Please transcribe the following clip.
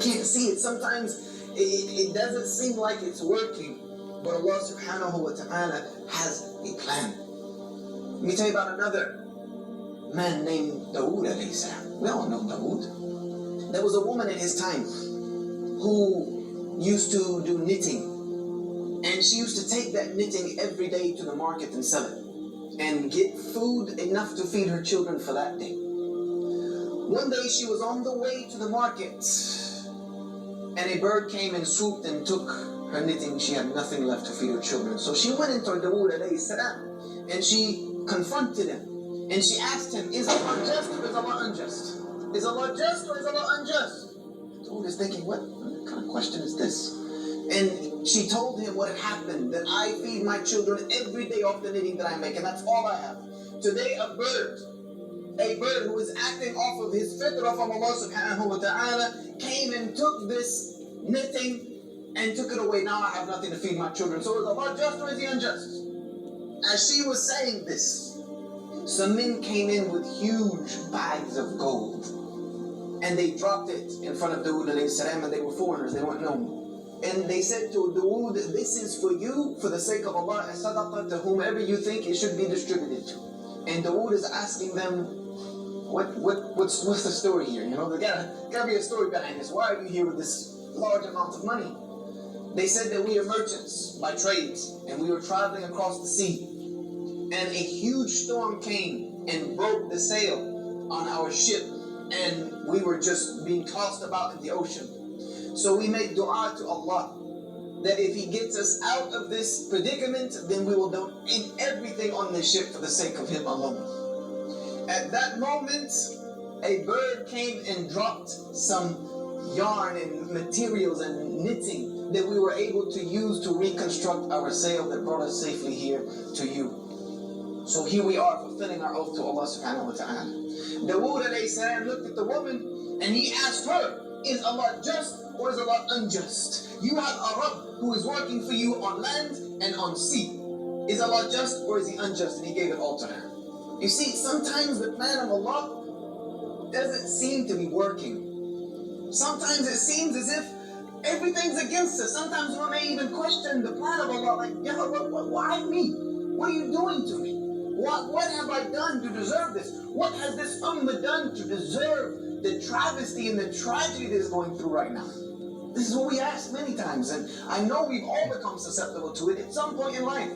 can't see it. Sometimes it doesn't seem like it's working. But Allah subhanahu wa ta'ala has a plan. Let me tell you about another man named Dawood alayhi salam. We all know Dawood. There was a woman in his time who used to do knitting. And she used to take that knitting every day to the market and sell it. And get food enough to feed her children for that day. One day she was on the way to the market. And a bird came and swooped and took her knitting. She had nothing left to feed her children. So she went into Dawood alayhi salam and she confronted him. And she asked him, is Allah just or is Allah unjust? Is Allah just or is Allah unjust? Dawood is thinking, what kind of question is this? And she told him what had happened, that I feed my children every day off the knitting that I make, and that's all I have. Today a bird who is acting off of his fitrah from Allah subhanahu wa ta'ala came and took this knitting and took it away. Now I have nothing to feed my children. So is Allah just or is He unjust? As she was saying this, some men came in with huge bags of gold. And they dropped it in front of Dawood alayhi salam, and they were foreigners, they weren't known. And they said to Dawood, this is for you, for the sake of Allah, as sadaqah to whomever you think it should be distributed to. And Dawood is asking them, what's the story here? You know, there gotta be a story behind this. Why are you here with this large amount of money? They said that we are merchants by trade, and we were traveling across the sea. And a huge storm came and broke the sail on our ship, and we were just being tossed about in the ocean. So we made dua to Allah that if He gets us out of this predicament, then we will do everything on the ship for the sake of Him alone. At that moment, a bird came and dropped some yarn and materials and knitting that we were able to use to reconstruct our sail that brought us safely here to you. So here we are fulfilling our oath to Allah subhanahu wa ta'ala. Dawood alayhi salam looked at the woman and he asked her, is Allah just or is Allah unjust? You have a Rabb who is working for you on land and on sea. Is Allah just or is He unjust? And he gave it all to her. You see, sometimes the plan of Allah doesn't seem to be working. Sometimes it seems as if everything's against us. Sometimes we may even question the plan of Allah, like, yeah, why me? What are you doing to me? What have I done to deserve this? What has this ummah done to deserve the travesty and the tragedy that is going through right now? This is what we ask many times, and I know we've all become susceptible to it at some point in life.